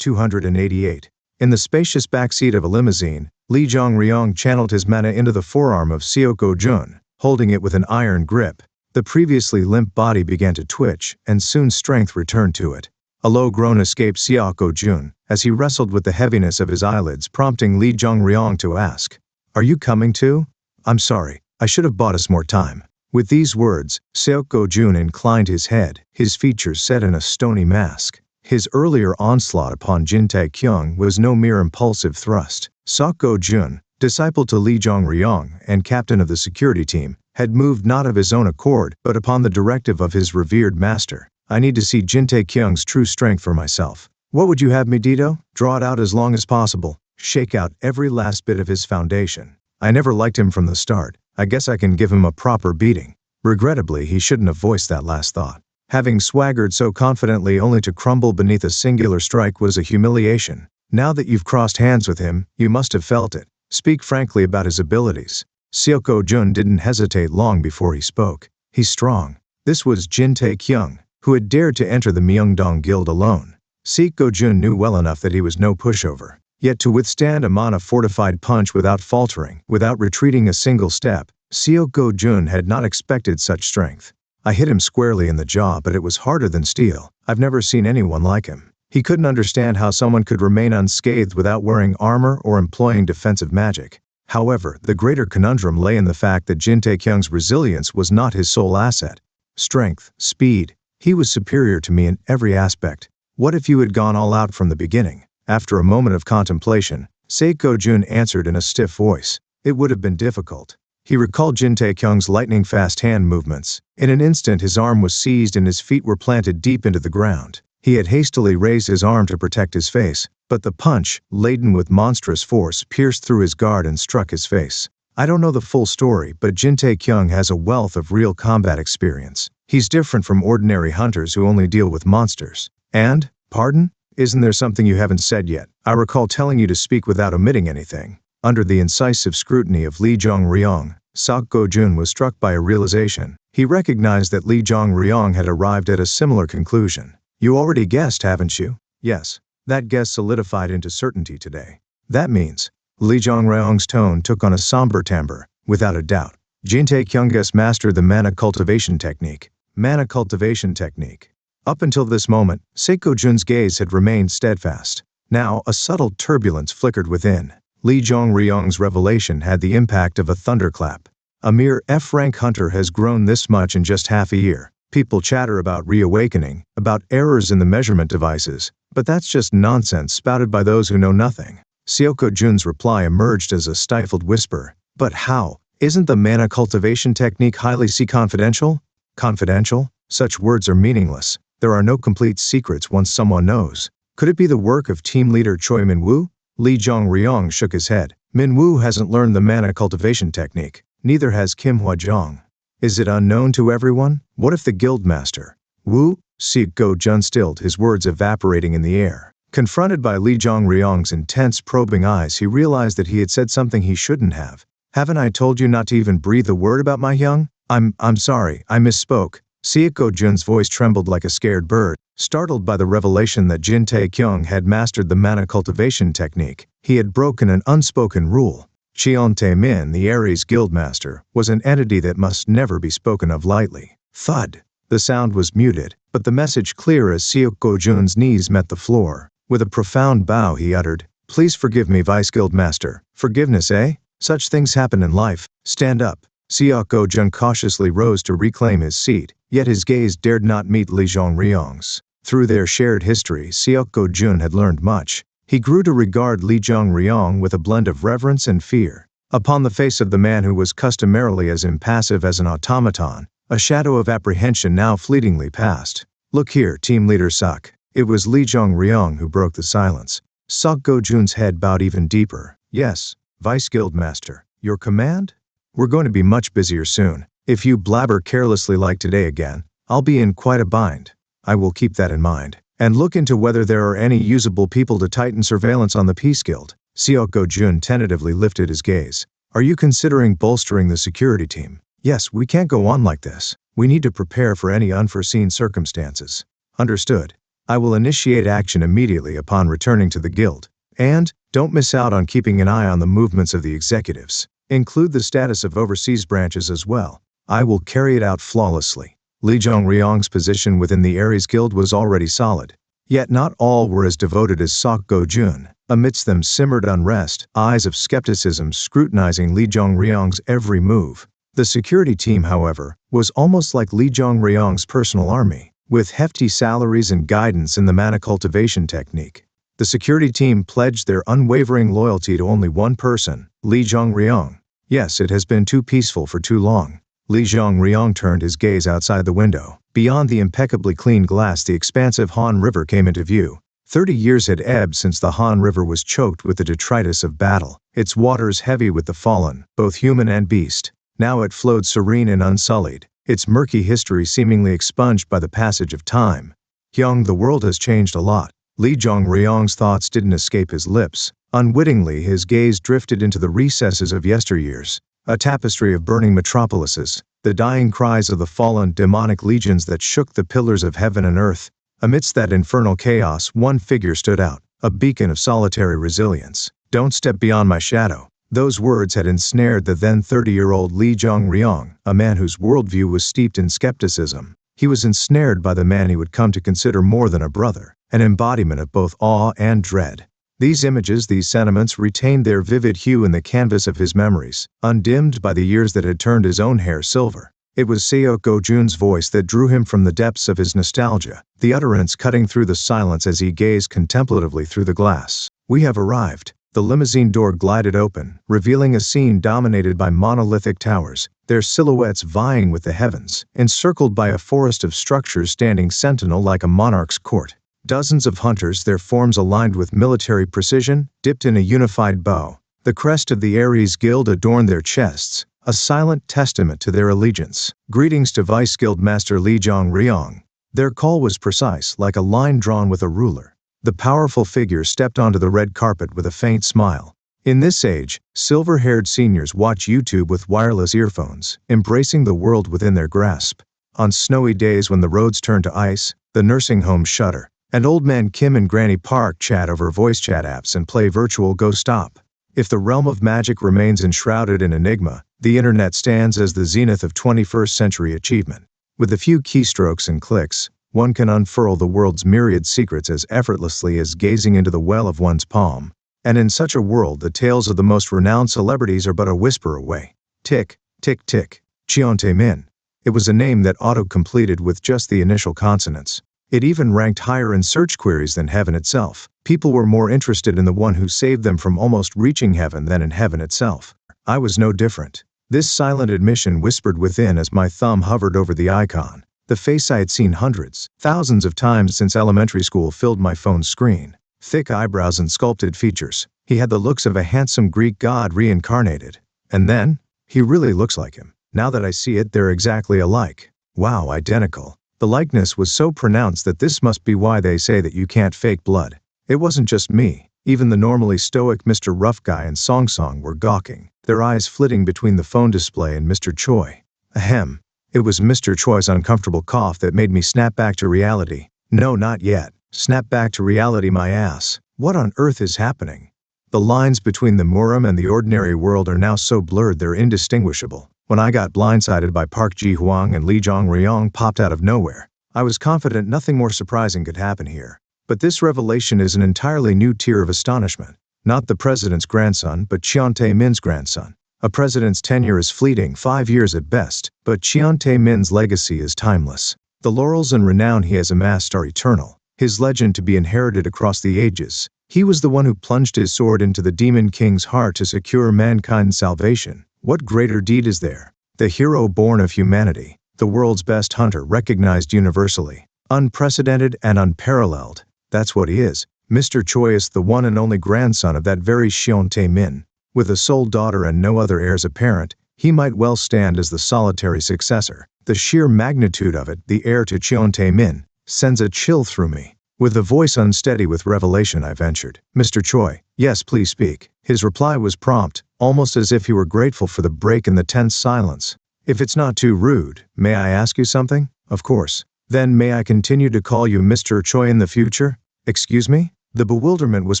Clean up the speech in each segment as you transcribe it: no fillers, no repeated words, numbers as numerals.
288. In the spacious backseat of a limousine, Lee Jong-ryong channeled his mana into the forearm of Seok Jun, holding it with an iron grip. The previously limp body began to twitch, and soon strength returned to it. A low groan escaped Seok Jun as he wrestled with the heaviness of his eyelids, prompting Lee Jong-ryong to ask, "Are you coming too? I'm sorry, I should have bought us more time." With these words, Seok Jun inclined his head, his features set in a stony mask. His earlier onslaught upon Jin Tae-kyung was no mere impulsive thrust. Seok Jun, disciple to Lee Jong-ryong and captain of the security team, had moved not of his own accord, but upon the directive of his revered master. "I need to see Jin Tae-kyung's true strength for myself. What would you have me, Dito? Draw it out as long as possible. Shake out every last bit of his foundation. I never liked him from the start. I guess I can give him a proper beating." Regrettably, he shouldn't have voiced that last thought. Having swaggered so confidently only to crumble beneath a singular strike was a humiliation. Now that you've crossed hands with him, you must have felt it. Speak frankly about his abilities. Seok Jun didn't hesitate long before he spoke. He's strong. This was Jin Tae-kyung, who had dared to enter the Myeongdong Guild alone. Seok Jun knew well enough that he was no pushover. Yet to withstand a mana-fortified punch without faltering, without retreating a single step, Seok Jun had not expected such strength. "I hit him squarely in the jaw, but it was harder than steel. I've never seen anyone like him." He couldn't understand how someone could remain unscathed without wearing armor or employing defensive magic. However, the greater conundrum lay in the fact that Jin Tae-kyung's resilience was not his sole asset. Strength, speed. He was superior to me in every aspect. What if you had gone all out from the beginning? After a moment of contemplation, Seok Jun answered in a stiff voice. It would have been difficult. He recalled Jin Tae-kyung's lightning-fast hand movements. In an instant his arm was seized and his feet were planted deep into the ground. He had hastily raised his arm to protect his face, but the punch, laden with monstrous force, pierced through his guard and struck his face. I don't know the full story, but Jin Tae-kyung has a wealth of real combat experience. He's different from ordinary hunters who only deal with monsters. And, pardon? Isn't there something you haven't said yet? I recall telling you to speak without omitting anything. Under the incisive scrutiny of Lee Jong-ryong, Seok Jun was struck by a realization. He recognized that Lee Jong-ryong had arrived at a similar conclusion. "You already guessed, haven't you?" "Yes." That guess solidified into certainty today. "That means," Lee Jong-ryong's tone took on a somber timbre, "without a doubt, Jin Tae-kyung has mastered the mana cultivation technique." Mana cultivation technique. Up until this moment, Seok Jun's gaze had remained steadfast. Now, a subtle turbulence flickered within. Lee Jong-ryong's revelation had the impact of a thunderclap. A mere F-rank hunter has grown this much in just half a year. People chatter about reawakening, about errors in the measurement devices, but that's just nonsense spouted by those who know nothing. Seok Jun's reply emerged as a stifled whisper. "But how? Isn't the mana cultivation technique highly confidential?" "Confidential? Such words are meaningless. There are no complete secrets once someone knows." "Could it be the work of team leader Choi Min-woo?" Lee Jong-ryong shook his head. "Min-woo hasn't learned the mana cultivation technique. Neither has Kim Hwa-jong." "Is it unknown to everyone? What if the guildmaster?" "Woo?" Seok Jun stilled, his words evaporating in the air. Confronted by Lee Jong-ryong's intense probing eyes, he realized that he had said something he shouldn't have. "Haven't I told you not to even breathe a word about my young?" I'm sorry, I misspoke." Seok Jun's voice trembled like a scared bird, startled by the revelation that Jin Tae-kyung had mastered the mana cultivation technique. He had broken an unspoken rule. Cheon Tae-min, the Ares guildmaster, was an entity that must never be spoken of lightly. Thud. The sound was muted, but the message clear as Seok Jun's knees met the floor. With a profound bow he uttered, "Please forgive me, Vice Guildmaster." "Forgiveness, eh? Such things happen in life. Stand up." Seok Jun cautiously rose to reclaim his seat, yet his gaze dared not meet Lee Jong-ryong's. Through their shared history, Seok Jun had learned much. He grew to regard Lee Jong-ryong with a blend of reverence and fear. Upon the face of the man who was customarily as impassive as an automaton, a shadow of apprehension now fleetingly passed. "Look here, team leader Seok." It was Lee Jong-ryong who broke the silence. Seok Jun's head bowed even deeper. "Yes, Vice Guildmaster. Your command? We're going to be much busier soon. If you blabber carelessly like today again, I'll be in quite a bind." "I will keep that in mind. And look into whether there are any usable people to tighten surveillance on the Peace Guild." Seok Jun tentatively lifted his gaze. "Are you considering bolstering the security team?" "Yes, we can't go on like this. We need to prepare for any unforeseen circumstances." "Understood." I will initiate action immediately upon returning to the guild. And, don't miss out on keeping an eye on the movements of the executives. Include the status of overseas branches as well. I will carry it out flawlessly. Li Zhongryong's position within the Aries Guild was already solid. Yet not all were as devoted as Sok Go-jun. Amidst them simmered unrest, eyes of skepticism scrutinizing Li Zhongryong's every move. The security team, however, was almost like Li Zhongryong's personal army, with hefty salaries and guidance in the mana cultivation technique. The security team pledged their unwavering loyalty to only one person, Li Zhongryong. Yes, it has been too peaceful for too long. Li Zhongryong turned his gaze outside the window. Beyond the impeccably clean glass, the expansive Han River came into view. 30 years had ebbed since the Han River was choked with the detritus of battle, its waters heavy with the fallen, both human and beast. Now it flowed serene and unsullied, its murky history seemingly expunged by the passage of time. Hyung, the world has changed a lot. Li Zhongryong's thoughts didn't escape his lips. Unwittingly, his gaze drifted into the recesses of yesteryears, a tapestry of burning metropolises, the dying cries of the fallen demonic legions that shook the pillars of heaven and earth. Amidst that infernal chaos, one figure stood out, a beacon of solitary resilience. Don't step beyond my shadow. Those words had ensnared the then 30-year-old Li Zhongryong, a man whose worldview was steeped in skepticism. He was ensnared by the man he would come to consider more than a brother, an embodiment of both awe and dread. These images, these sentiments retained their vivid hue in the canvas of his memories, undimmed by the years that had turned his own hair silver. It was Seok Go-jun's voice that drew him from the depths of his nostalgia, the utterance cutting through the silence as he gazed contemplatively through the glass. We have arrived. The limousine door glided open, revealing a scene dominated by monolithic towers, their silhouettes vying with the heavens, encircled by a forest of structures standing sentinel like a monarch's court. Dozens of hunters, their forms aligned with military precision, dipped in a unified bow. The crest of the Aries Guild adorned their chests, a silent testament to their allegiance. Greetings to Vice Guild Master Li Zhongryong. Their call was precise, like a line drawn with a ruler. The powerful figure stepped onto the red carpet with a faint smile. In this age, silver-haired seniors watch YouTube with wireless earphones, embracing the world within their grasp. On snowy days when the roads turn to ice, the nursing homes shudder, and old man Kim and Granny Park chat over voice chat apps and play virtual Go Stop. If the realm of magic remains enshrouded in enigma, the internet stands as the zenith of 21st century achievement. With a few keystrokes and clicks, one can unfurl the world's myriad secrets as effortlessly as gazing into the well of one's palm. And in such a world, the tales of the most renowned celebrities are but a whisper away. Tick, tick, tick. Cheon Tae-min. It was a name that auto-completed with just the initial consonants. It even ranked higher in search queries than heaven itself. People were more interested in the one who saved them from almost reaching heaven than in heaven itself. I was no different. This silent admission whispered within as my thumb hovered over the icon. The face I had seen hundreds, thousands of times since elementary school filled my phone's screen. Thick eyebrows and sculpted features. He had the looks of a handsome Greek god reincarnated. And then, he really looks like him. Now that I see it, they're exactly alike. Wow, identical. The likeness was so pronounced that this must be why they say that you can't fake blood. It wasn't just me. Even the normally stoic Mr. Rough Guy and Song Song were gawking, their eyes flitting between the phone display and Mr. Choi. Ahem. It was Mr. Choi's uncomfortable cough that made me snap back to reality. No, not yet. Snap back to reality, my ass. What on earth is happening? The lines between the Murim and the ordinary world are now so blurred they're indistinguishable. When I got blindsided by Park Ji-hwang and Li Zhongryong popped out of nowhere, I was confident nothing more surprising could happen here. But this revelation is an entirely new tier of astonishment. Not the president's grandson, but Cheon Tae-min's grandson. A president's tenure is fleeting, 5 years at best, but Cheon Tae-min's legacy is timeless. The laurels and renown he has amassed are eternal, his legend to be inherited across the ages. He was the one who plunged his sword into the Demon King's heart to secure mankind's salvation. What greater deed is there? The hero born of humanity, the world's best hunter recognized universally, unprecedented and unparalleled. That's what he is. Mr. Choi is the one and only grandson of that very Cheon Tae-min. With a sole daughter and no other heirs apparent, he might well stand as the solitary successor. The sheer magnitude of it, the heir to Cheon Tae-min, sends a chill through me. With a voice unsteady with revelation, I ventured, "Mr. Choi, yes, please speak." His reply was prompt, almost as if he were grateful for the break in the tense silence. "If it's not too rude, may I ask you something?" "Of course." Then may I continue to call you Mr. Choi in the future? Excuse me? The bewilderment was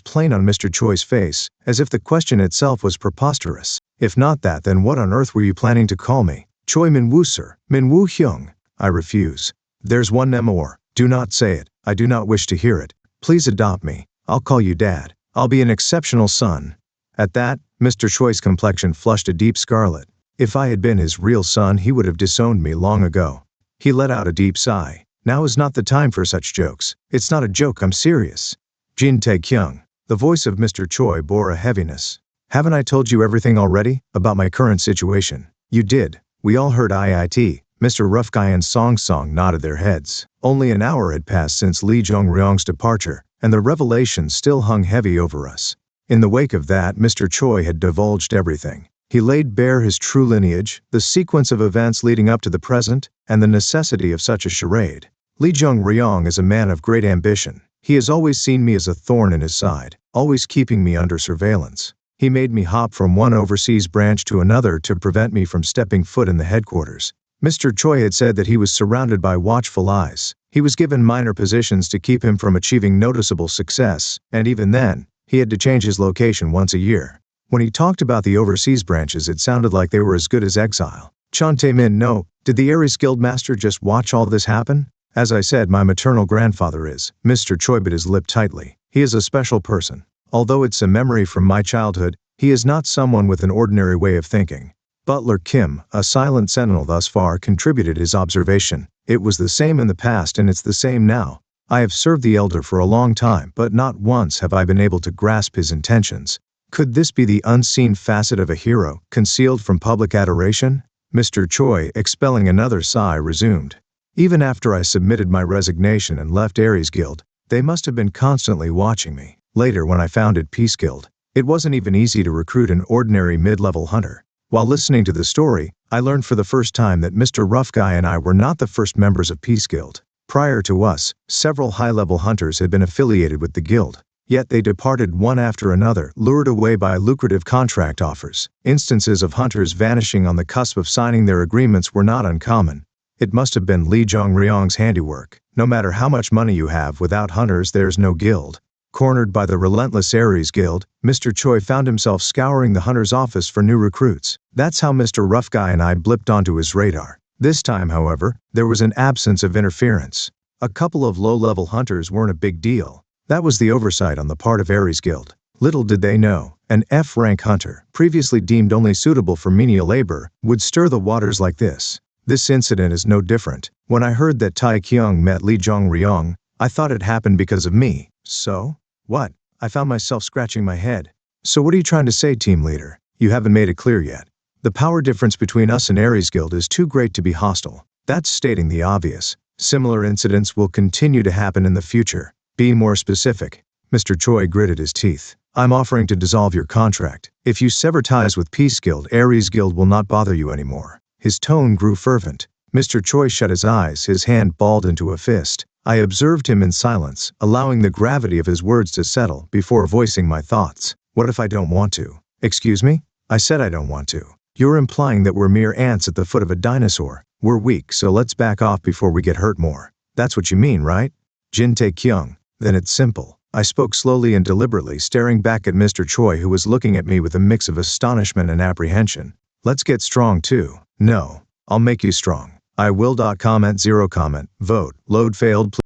plain on Mr. Choi's face, as if the question itself was preposterous. If not that, then what on earth were you planning to call me? Choi Minwoo, sir. Minwoo Hyung. I refuse. There's one more. Do not say it. I do not wish to hear it. Please adopt me. I'll call you Dad. I'll be an exceptional son. At that, Mr. Choi's complexion flushed a deep scarlet. If I had been his real son, he would have disowned me long ago. He let out a deep sigh. Now is not the time for such jokes. It's not a joke, I'm serious. Jin Tae-kyung. The voice of Mr. Choi bore a heaviness. Haven't I told you everything already about my current situation? You did. We all heard IIT. Mr. Rough Guy and Song Song nodded their heads. Only an hour had passed since Lee Jong-ryong's departure, and the revelation still hung heavy over us. In the wake of that, Mr. Choi had divulged everything. He laid bare his true lineage, the sequence of events leading up to the present, and the necessity of such a charade. Lee Jong-ryong is a man of great ambition. He has always seen me as a thorn in his side, always keeping me under surveillance. He made me hop from one overseas branch to another to prevent me from stepping foot in the headquarters. Mr. Choi had said that he was surrounded by watchful eyes. He was given minor positions to keep him from achieving noticeable success, and even then, he had to change his location once a year. When he talked about the overseas branches, it sounded like they were as good as exile. Chan Tae-min, no, did the Aries Guildmaster just watch all this happen? As I said, my maternal grandfather is. Mr. Choi bit his lip tightly. He is a special person. Although it's a memory from my childhood, he is not someone with an ordinary way of thinking. Butler Kim, a silent sentinel thus far, contributed his observation. It was the same in the past and it's the same now. I have served the elder for a long time, but not once have I been able to grasp his intentions. Could this be the unseen facet of a hero, concealed from public adoration? Mr. Choi, expelling another sigh, resumed. Even after I submitted my resignation and left Aries Guild, they must have been constantly watching me. Later, when I founded Peace Guild, it wasn't even easy to recruit an ordinary mid-level hunter. While listening to the story, I learned for the first time that Mr. Rough Guy and I were not the first members of Peace Guild. Prior to us, several high-level hunters had been affiliated with the guild. Yet they departed one after another, lured away by lucrative contract offers. Instances of hunters vanishing on the cusp of signing their agreements were not uncommon. It must have been Lee Jong-ryong's handiwork. No matter how much money you have, without hunters there's no guild. Cornered by the relentless Aries Guild, Mr. Choi found himself scouring the hunter's office for new recruits. That's how Mr. Rough Guy and I blipped onto his radar. This time, however, there was an absence of interference. A couple of low-level hunters weren't a big deal. That was the oversight on the part of Aries Guild. Little did they know, an F-rank hunter, previously deemed only suitable for menial labor, would stir the waters like this. This incident is no different. When I heard that Tae-kyung met Lee Jong-ryong, I thought it happened because of me. So? What? I found myself scratching my head. So what are you trying to say, team leader? You haven't made it clear yet. The power difference between us and Aries Guild is too great to be hostile. That's stating the obvious. Similar incidents will continue to happen in the future. Be more specific. Mr. Choi gritted his teeth. I'm offering to dissolve your contract. If you sever ties with Peace Guild, Aries Guild will not bother you anymore. His tone grew fervent. Mr. Choi shut his eyes, his hand balled into a fist. I observed him in silence, allowing the gravity of his words to settle before voicing my thoughts. What if I don't want to? Excuse me? I said I don't want to. You're implying that we're mere ants at the foot of a dinosaur. We're weak, so let's back off before we get hurt more. That's what you mean, right? Jin Tae-kyung. Then it's simple. I spoke slowly and deliberately, staring back at Mr. Choi, who was looking at me with a mix of astonishment and apprehension. Let's get strong too. No. I'll make you strong. I will. Comment 0 comment. Vote. Load failed.